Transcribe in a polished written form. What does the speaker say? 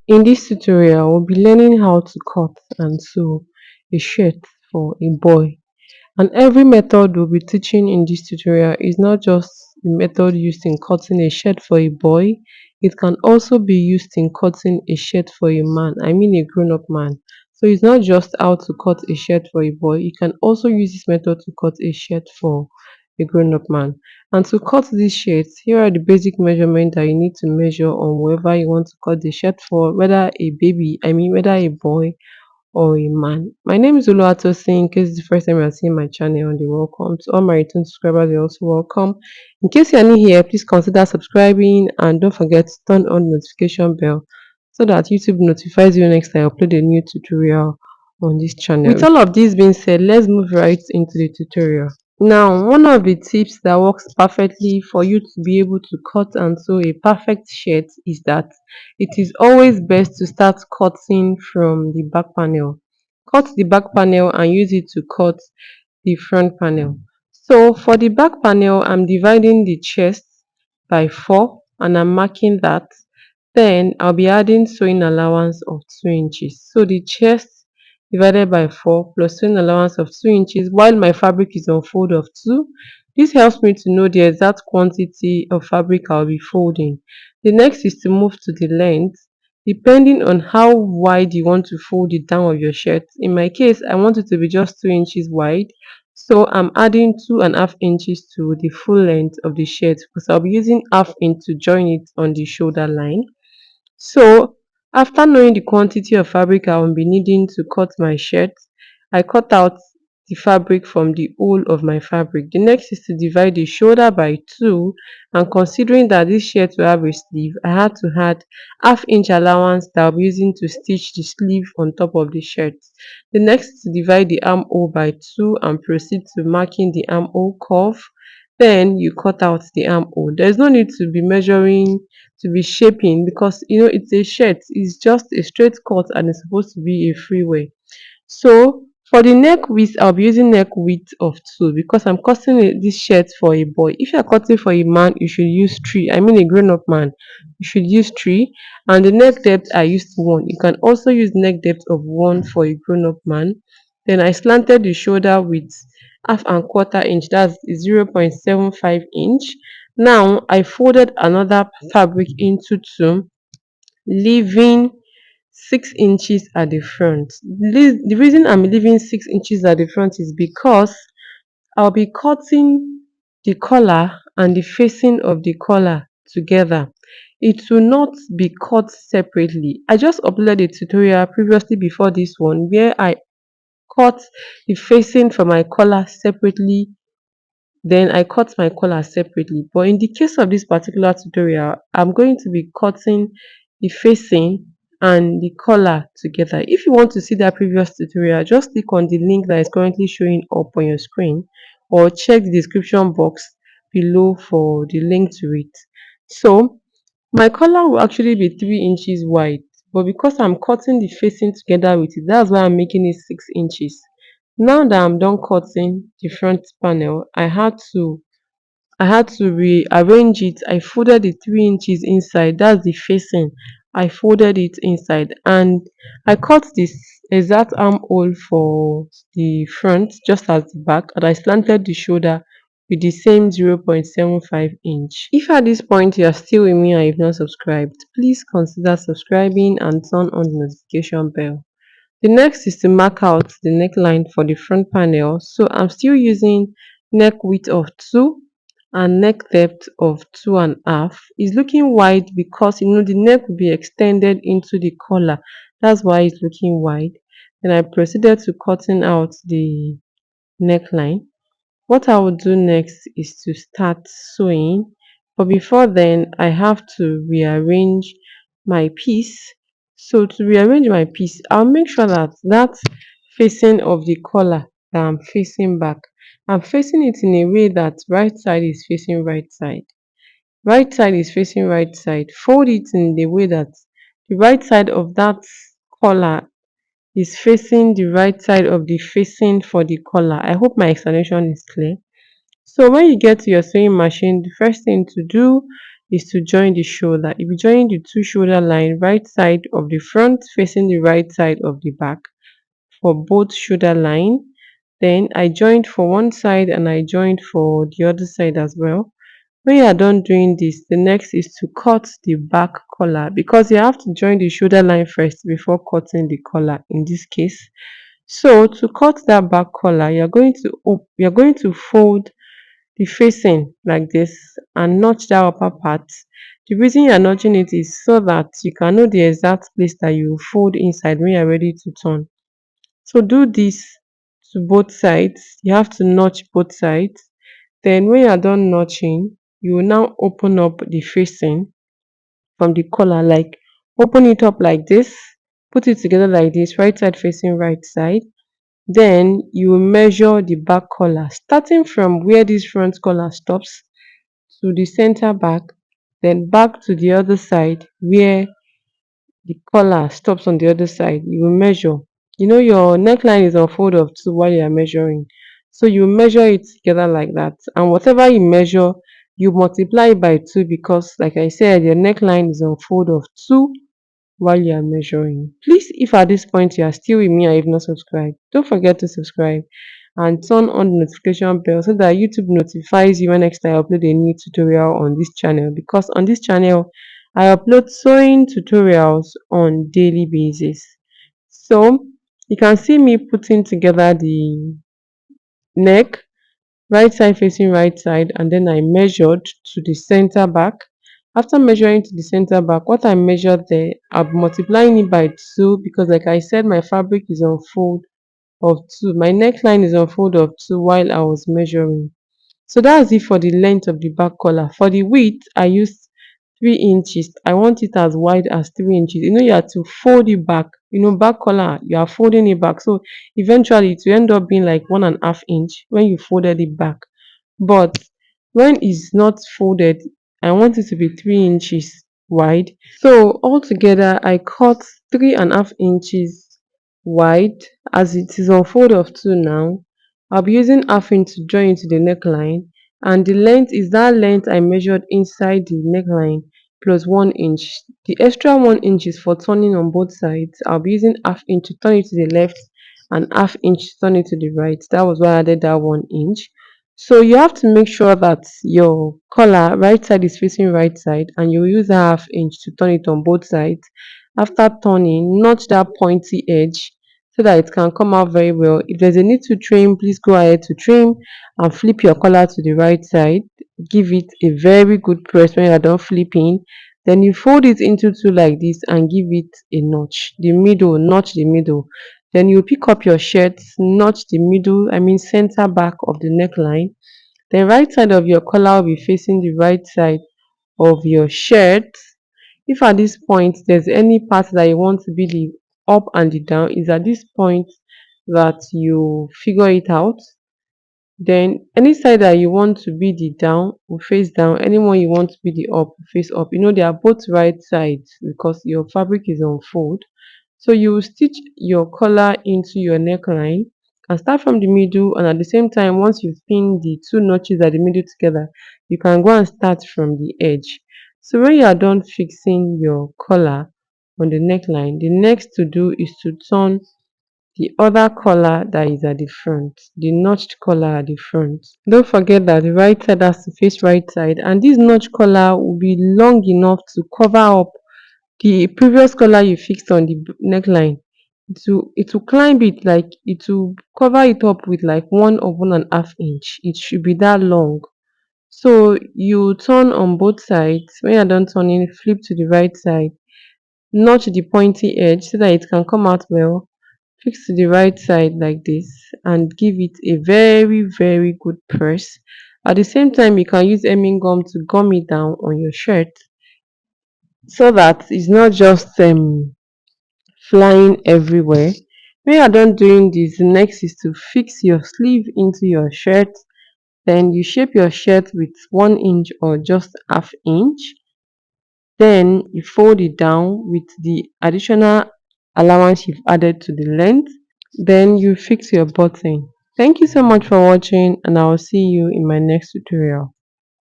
In this tutorial, we'll be learning how to cut and sew a shirt for a boy. And every method we'll be teaching in this tutorial is not just the method used in cutting a shirt for a boy, it can also be used in cutting a shirt for a man, I mean a grown-up man. So it's not just how to cut a shirt for a boy, you can also use this method to cut a shirt for a grown-up man. And to cut this shirt, here are the basic measurements that you need to measure on whoever you want to cut the shirt for, whether a baby, I mean whether a boy or a man. My name is Oluwatosin. In case it's the first time you are seeing my channel, on the welcome. To all my return subscribers, you're also welcome. In case you're new here, please consider subscribing and don't forget to turn on the notification bell so that YouTube notifies you next time I upload a new tutorial on this channel. With all of this being said, let's move right into the tutorial. Now, one of the tips that works perfectly for you to be able to cut and sew a perfect shirt is that it is always best to start cutting from the back panel. Cut the back panel and use it to cut the front panel. So for the back panel, I'm dividing the chest by 4 and I'm marking that. Then I'll be adding sewing allowance of 2 inches. So the chest divided by 4 plus sewing allowance of 2 inches while my fabric is on fold of 2. This helps me to know the exact quantity of fabric I'll be folding. The next is to move to the length. Depending on how wide you want to fold the down of your shirt. In my case, I want it to be just 2 inches wide. So I'm adding 2.5 inches to the full length of the shirt because I'll be using half inch to join it on the shoulder line. So after knowing the quantity of fabric I will be needing to cut my shirt, I cut out the fabric from the whole of my fabric. The next is to divide the shoulder by 2, and considering that this shirt will have a sleeve, I had to add half-inch allowance that I'll be using to stitch the sleeve on top of the shirt. The next is to divide the armhole by 2 and proceed to marking the armhole curve. Then you cut out the armhole. There's no need to be measuring, to be shaping, because it's a shirt, it's just a straight cut and it's supposed to be a free wear. So for the neck width, I'll be using neck width of 2 because I'm cutting this shirt for a boy. If you're cutting for a man, you should use 3. I mean a grown-up man, you should use 3. And the neck depth, I used 1. You can also use neck depth of 1 for a grown-up man. Then I slanted the shoulder with half and quarter inch, that's 0.75 inch. Now I folded another fabric into 2, leaving 6 inches at the front. The reason I'm leaving 6 inches at the front is because I'll be cutting the collar and the facing of the collar together. It will not be cut separately. I just uploaded a tutorial previously before this one where I cut the facing for my collar separately, then I cut my collar separately. But in the case of this particular tutorial, I'm going to be cutting the facing and the collar together. If you want to see that previous tutorial, just click on the link that is currently showing up on your screen or check the description box below for the link to it. So my collar will actually be 3 inches wide, but because I'm cutting the facing together with it, that's why I'm making it 6 inches. Now that I'm done cutting the front panel, I had to rearrange it. I folded the 3 inches inside, that's the facing. I folded it inside and I cut this exact armhole for the front just as the back, and I slanted the shoulder with the same 0.75 inch. If at this point you are still with me and you've not subscribed, please consider subscribing and turn on the notification bell. The next is to mark out the neckline for the front panel. So I'm still using neck width of 2 and neck depth of 2.5. It's looking wide because the neck will be extended into the collar. That's why it's looking wide. Then I proceeded to cutting out the neckline. What I will do next is to start sewing, but before then I have to rearrange my piece. So to rearrange my piece, I'll make sure that facing of the collar that I'm facing back, I'm facing it in a way that right side is facing right side, right side is facing right side. Fold it in the way that the right side of that collar is facing the right side of the facing for the collar. I hope my explanation is clear. So when you get to your sewing machine, the first thing to do is to join the shoulder. If you join the two shoulder line, right side of the front facing the right side of the back for both shoulder line. Then I joined for one side and I joined for the other side as well. When you are done doing this, the next is to cut the back collar because you have to join the shoulder line first before cutting the collar in this case. So to cut that back collar, you're going to fold the facing like this and notch that upper part. The reason you're notching it is so that you can know the exact place that you fold inside when you're ready to turn. So do this to both sides. You have to notch both sides. Then when you're done notching, you will now open up the facing from the collar, like open it up like this, put it together like this, right side facing right side. Then you will measure the back collar starting from where this front collar stops to the center back, then back to the other side where the collar stops on the other side. You will measure. You know your neckline is on fold of two while you are measuring. So you measure it together like that. And whatever you measure, you multiply it by two because like I said, your neckline is on fold of two while you are measuring. Please, if at this point you are still with me and you've not subscribed, don't forget to subscribe and turn on the notification bell so that YouTube notifies you when next time I upload a new tutorial on this channel. Because on this channel, I upload sewing tutorials on daily basis. So you can see me putting together the neck, right side facing right side, and then I measured to the center back. After measuring to the center back, what I measured there, I'm multiplying it by two because like I said, my fabric is on fold of two. My neckline is on fold of two while I was measuring. So that's it for the length of the back collar. For the width, I used 3 inches. I want it as wide as 3 inches. You know, you have to fold it back. You know, back collar, you are folding it back. So eventually it will end up being like 1.5 inch when you folded it back. But when it's not folded, I want it to be 3 inches wide. So altogether, I cut 3.5 inches wide as it is on fold of two now. I'll be using half inch to join into the neckline, and the length is that length I measured inside the neckline plus 1 inch. The extra 1 inch is for turning on both sides. I'll be using half inch to turn it to the left and half inch to turn it to the right. That was why I added that 1 inch. So you have to make sure that your collar right side is facing right side and you use a half inch to turn it on both sides. After turning, notch that pointy edge so that it can come out very well. If there's a need to trim, please go ahead to trim and flip your collar to the right side. Give it a very good press when you're done flipping. Then you fold it into two like this and give it a notch. The middle, notch the middle. Then you pick up your shirt, notch the middle, I mean center back of the neckline. The right side of your collar will be facing the right side of your shirt. If at this point there's any part that you want to be the up and the down, is at this point that you figure it out. Then any side that you want to be the down will face down. Anyone you want to be the up will face up. You know they are both right sides because your fabric is on fold. So you will stitch your collar into your neckline and start from the middle, and at the same time once you've pinned the two notches at the middle together, you can go and start from the edge. So when you are done fixing your collar on the neckline, the next to do is to turn the other collar that is at the front, the notched collar at the front. Don't forget that the right side has to face right side, and this notch collar will be long enough to cover up the previous collar you fixed on the neckline. It will climb it, like it will cover it up with like 1 or 1.5 inch. It should be that long. So you turn on both sides. When you're done turning, flip to the right side, notch the pointy edge so that it can come out well. Fix to the right side like this and give it a very good press. At the same time, you can use hemming gum to gum it down on your shirt so that it's not just flying everywhere. When you're done doing this, the next is to fix your sleeve into your shirt. Then you shape your shirt with 1 inch or just half inch. Then you fold it down with the additional allowance you've added to the length. Then you fix your button. Thank you so much for watching, and I will see you in my next tutorial.